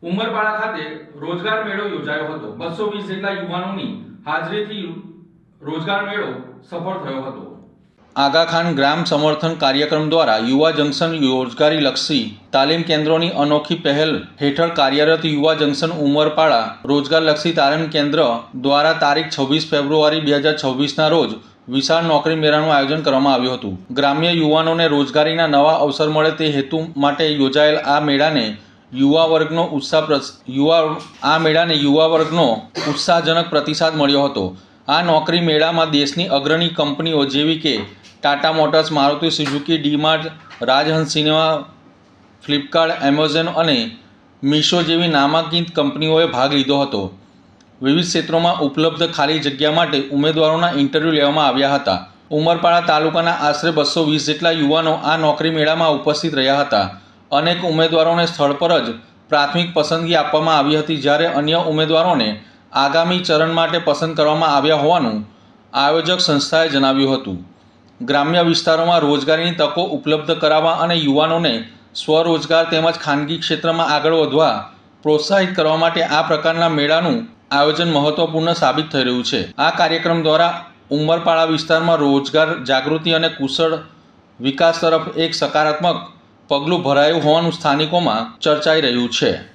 ઉમરપાડા ખાતે રોજગાર મેળો યોજાયો હતો। 220 જેટલા યુવાનોની હાજરીથી રોજગાર મેળો સફળ થયો હતો। આગા ખાન ગ્રામ સમર્થન કાર્યક્રમ દ્વારા યુવા જંકશન રોજગારી લક્ષી તાલીમ કેન્દ્રોની અનોખી પહેલ હેઠળ કાર્યરત યુવા જંકશન ઉમરપાડા રોજગારલક્ષી તાલીમ કેન્દ્ર દ્વારા તારીખ 26 ફેબ્રુઆરી 2026ના રોજ વિશાળ નોકરી મેળાનું આયોજન કરવામાં આવ્યું હતું। ગ્રામ્ય યુવાનોને રોજગારીના નવા અવસર મળે તે હેતુ માટે યોજાયેલ આ મેળાને યુવા વર્ગનો ઉત્સાહજનક પ્રતિસાદ મળ્યો હતો। આ નોકરી મેળામાં દેશની અગ્રણી કંપનીઓ જેવી કે Tata Motors, Maruti Suzuki, DMart, Rajhans Cinema, Flipkart, Amazon અને મીશો જેવી નામાંકિત કંપનીઓએ ભાગ લીધો હતો। વિવિધ ક્ષેત્રોમાં ઉપલબ્ધ ખાલી જગ્યા માટે ઉમેદવારોના ઇન્ટરવ્યૂ લેવામાં આવ્યા હતા। ઉમરપાડા તાલુકાના આશરે 220 જેટલા યુવાનો આ નોકરી મેળામાં ઉપસ્થિત રહ્યા હતા। અનેક ઉમેદવારોને સ્થળ પર જ પ્રાથમિક પસંદગી આપવામાં આવી હતી, જ્યારે અન્ય ઉમેદવારોને આગામી ચરણ માટે પસંદ કરવામાં આવ્યા હોવાનું આયોજક સંસ્થાએ જણાવ્યું હતું। ગ્રામ્ય વિસ્તારોમાં રોજગારીની તકો ઉપલબ્ધ કરાવવા અને યુવાનોને સ્વરોજગાર તેમજ ખાનગી ક્ષેત્રમાં આગળ વધવા પ્રોત્સાહિત કરવા માટે આ પ્રકારના મેળાનું આયોજન મહત્વપૂર્ણ સાબિત થઈ રહ્યું છે। આ કાર્યક્રમ દ્વારા ઉમરપાડા વિસ્તારમાં રોજગાર જાગૃતિ અને કુશળ વિકાસ તરફ એક સકારાત્મક પગલું ભરાયું હોવાનું સ્થાનિકોમાં ચર્ચાઈ રહ્યું છે।